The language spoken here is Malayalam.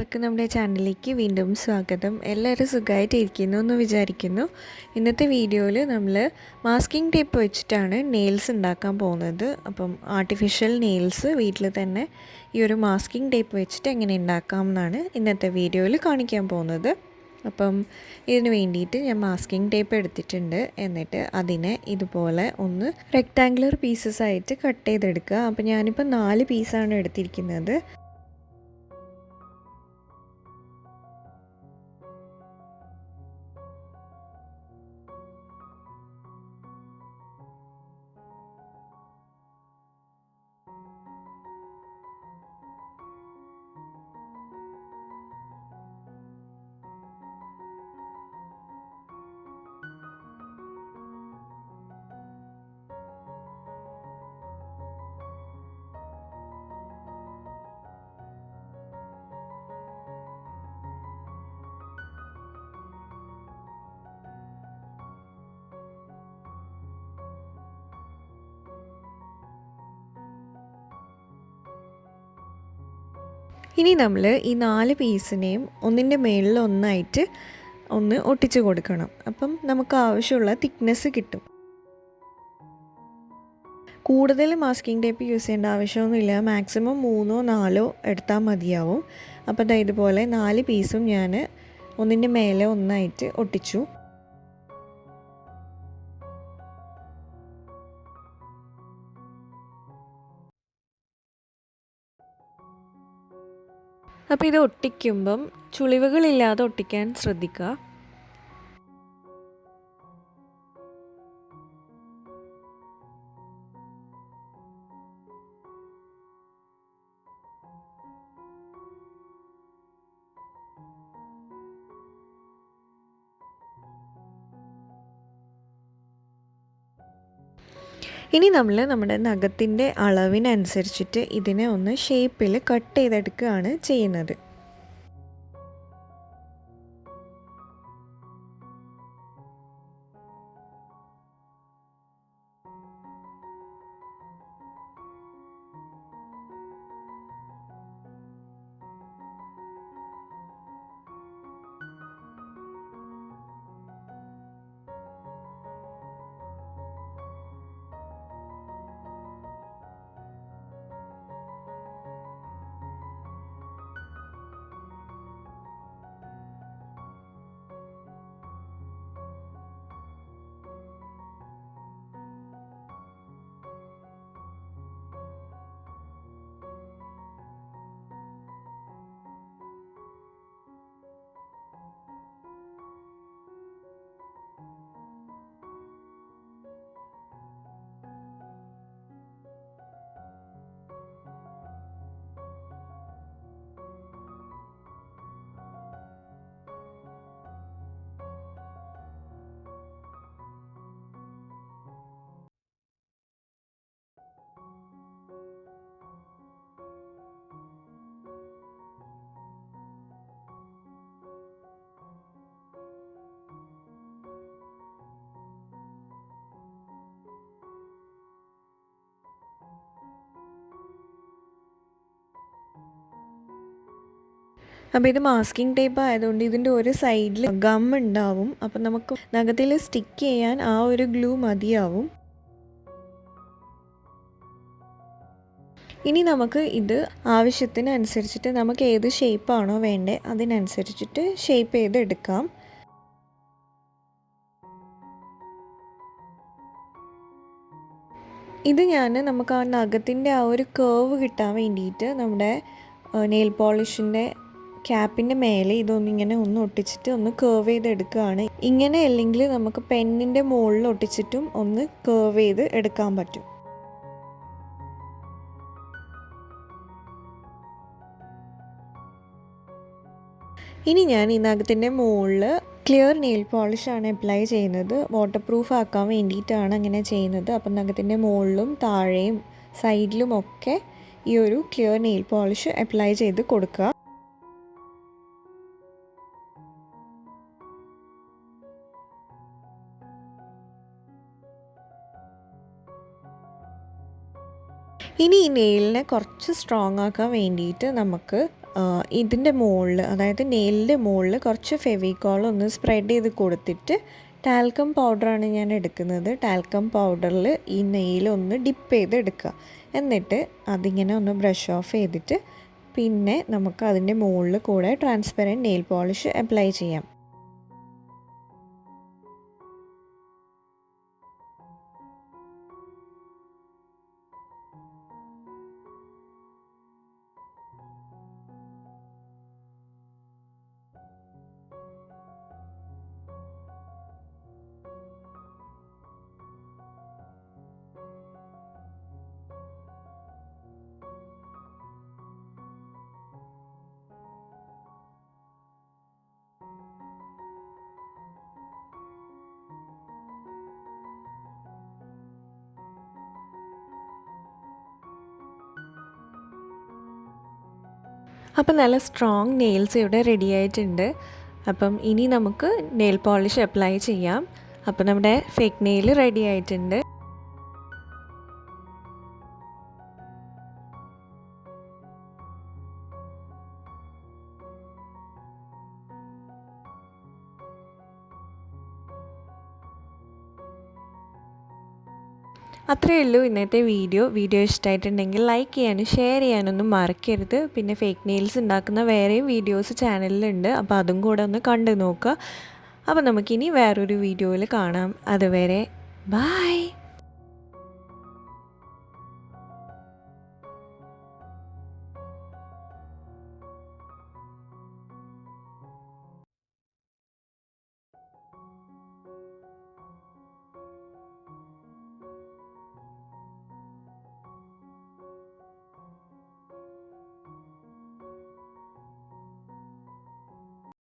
എല്ലാവർക്കും നമ്മുടെ ചാനലിലേക്ക് വീണ്ടും സ്വാഗതം. എല്ലാവരും സുഖമായിട്ടിരിക്കുന്നു എന്ന് വിചാരിക്കുന്നു. ഇന്നത്തെ വീഡിയോയിൽ നമ്മൾ മാസ്കിംഗ് ടേപ്പ് വെച്ചിട്ടാണ് നെയിൽസ് ഉണ്ടാക്കാൻ പോകുന്നത്. അപ്പം ആർട്ടിഫിഷ്യൽ നെയിൽസ് വീട്ടിൽ തന്നെ ഈ ഒരു മാസ്കിംഗ് ടേപ്പ് വെച്ചിട്ട് എങ്ങനെ ഉണ്ടാക്കാം എന്നാണ് ഇന്നത്തെ വീഡിയോയിൽ കാണിക്കാൻ പോകുന്നത്. അപ്പം ഇതിന് വേണ്ടിയിട്ട് ഞാൻ മാസ്കിംഗ് ടേപ്പ് എടുത്തിട്ടുണ്ട്. എന്നിട്ട് അതിനെ ഇതുപോലെ ഒന്ന് റെക്റ്റാങ്കുലർ പീസസ് ആയിട്ട് കട്ട് ചെയ്തെടുക്കുക. അപ്പം ഞാനിപ്പോൾ 4 പീസാണ് എടുത്തിരിക്കുന്നത്. ഇനി നമ്മൾ ഈ 4 പീസിനെയും ഒന്നിൻ്റെ മേളിൽ ഒന്നായിട്ട് ഒന്ന് ഒട്ടിച്ച് കൊടുക്കണം. അപ്പം നമുക്ക് ആവശ്യമുള്ള തിക്നെസ് കിട്ടും. കൂടുതൽ മാസ്കിംഗ് ടേപ്പ് യൂസ് ചെയ്യേണ്ട ആവശ്യമൊന്നുമില്ല. മാക്സിമം 3 or 4 എടുത്താൽ മതിയാവും. അപ്പോൾ ഇതുപോലെ 4 പീസും ഞാൻ ഒന്നിൻ്റെ മേലെ ഒന്നായിട്ട് ഒട്ടിച്ചു. അപ്പോൾ ഇത് ഒട്ടിക്കുമ്പം ചുളിവുകളില്ലാതെ ഒട്ടിക്കാൻ ശ്രദ്ധിക്കുക. ഇനി നമ്മൾ നമ്മുടെ നഖത്തിൻ്റെ അളവിനനുസരിച്ചിട്ട് ഇതിനെ ഒന്ന് ഷേപ്പിൽ കട്ട് ചെയ്തെടുക്കുകയാണ് ചെയ്യുന്നത്. അപ്പോൾ ഇത് മാസ്കിംഗ് ടേപ്പ് ആയതുകൊണ്ട് ഇതിൻ്റെ ഒരു സൈഡിൽ ഗം ഉണ്ടാവും. അപ്പം നമുക്ക് നഖത്തിൽ സ്റ്റിക്ക് ചെയ്യാൻ ആ ഒരു ഗ്ലൂ മതിയാവും. ഇനി നമുക്ക് ഇത് ആവശ്യത്തിനനുസരിച്ചിട്ട് നമുക്ക് ഏത് ഷേപ്പാണോ വേണ്ടത് അതിനനുസരിച്ചിട്ട് ഷേപ്പ് ചെയ്തെടുക്കാം. ഇത് നമുക്ക് ആ നഖത്തിൻ്റെ ആ ഒരു കേർവ് കിട്ടാൻ വേണ്ടിയിട്ട് നമ്മുടെ നെയിൽ പോളിഷിൻ്റെ ക്യാപ്പിൻ്റെ മേലെ ഇതൊന്നിങ്ങനെ ഒന്ന് ഒട്ടിച്ചിട്ട് ഒന്ന് കേർവ് ചെയ്തെടുക്കുകയാണ്. ഇങ്ങനെ അല്ലെങ്കിൽ നമുക്ക് പെന്നിൻ്റെ മുകളിൽ ഒട്ടിച്ചിട്ടും ഒന്ന് കേർവ് ചെയ്ത് എടുക്കാൻ പറ്റും. ഇനി ഞാൻ ഈ നഖത്തിൻ്റെ മുകളിൽ ക്ലിയർ നെയിൽ പോളിഷാണ് അപ്ലൈ ചെയ്യുന്നത്. വാട്ടർ പ്രൂഫ് ആക്കാൻ വേണ്ടിയിട്ടാണ് അങ്ങനെ ചെയ്യുന്നത്. അപ്പം നഖത്തിൻ്റെ മുകളിലും താഴെയും സൈഡിലും ഒക്കെ ഈ ഒരു ക്ലിയർ നെയിൽ പോളിഷ് അപ്ലൈ ചെയ്ത് കൊടുക്കുക. ഇനി ഈ നെയിലിനെ കുറച്ച് സ്ട്രോങ് ആക്കാൻ വേണ്ടിയിട്ട് നമുക്ക് ഇതിൻ്റെ മുകളിൽ, അതായത് നെയിലിൻ്റെ മുകളിൽ കുറച്ച് ഫെവിക്കോൾ ഒന്ന് സ്പ്രെഡ് ചെയ്ത് കൊടുത്തിട്ട് ടാൽക്കം പൗഡറാണ് ഞാൻ എടുക്കുന്നത്. ടാൽക്കം പൗഡറിൽ ഈ നെയിലൊന്ന് ഡിപ്പ് ചെയ്ത് എടുക്കുക. എന്നിട്ട് അതിങ്ങനെ ഒന്ന് ബ്രഷ് ഓഫ് ചെയ്തിട്ട് പിന്നെ നമുക്ക് അതിൻ്റെ മുകളിൽ കൂടെ ട്രാൻസ്പെറൻറ്റ് നെയിൽ പോളിഷ് അപ്ലൈ ചെയ്യാം. അപ്പം നല്ല സ്ട്രോങ് നെയിൽസ് ഇവിടെ റെഡി ആയിട്ടുണ്ട്. അപ്പം ഇനി നമുക്ക് നെയിൽ പോളിഷ് അപ്ലൈ ചെയ്യാം. അപ്പം നമ്മുടെ ഫേക്ക് നെയിൽ റെഡി ആയിട്ടുണ്ട്. അത്രയേ ഉള്ളൂ ഇന്നത്തെ വീഡിയോ ഇഷ്ടമായിട്ടുണ്ടെങ്കിൽ ലൈക്ക് ചെയ്യാനും ഷെയർ ചെയ്യാനൊന്നും മറക്കരുത്. പിന്നെ ഫേക്ക് നെയിൽസ് ഉണ്ടാക്കുന്ന വേറെയും വീഡിയോസ് ചാനലിലുണ്ട്, അപ്പോൾ അതും കൂടെ ഒന്ന് കണ്ടു നോക്കുക. അപ്പോൾ നമുക്കിനി വേറൊരു വീഡിയോയിൽ കാണാം. അതുവരെ ബൈ.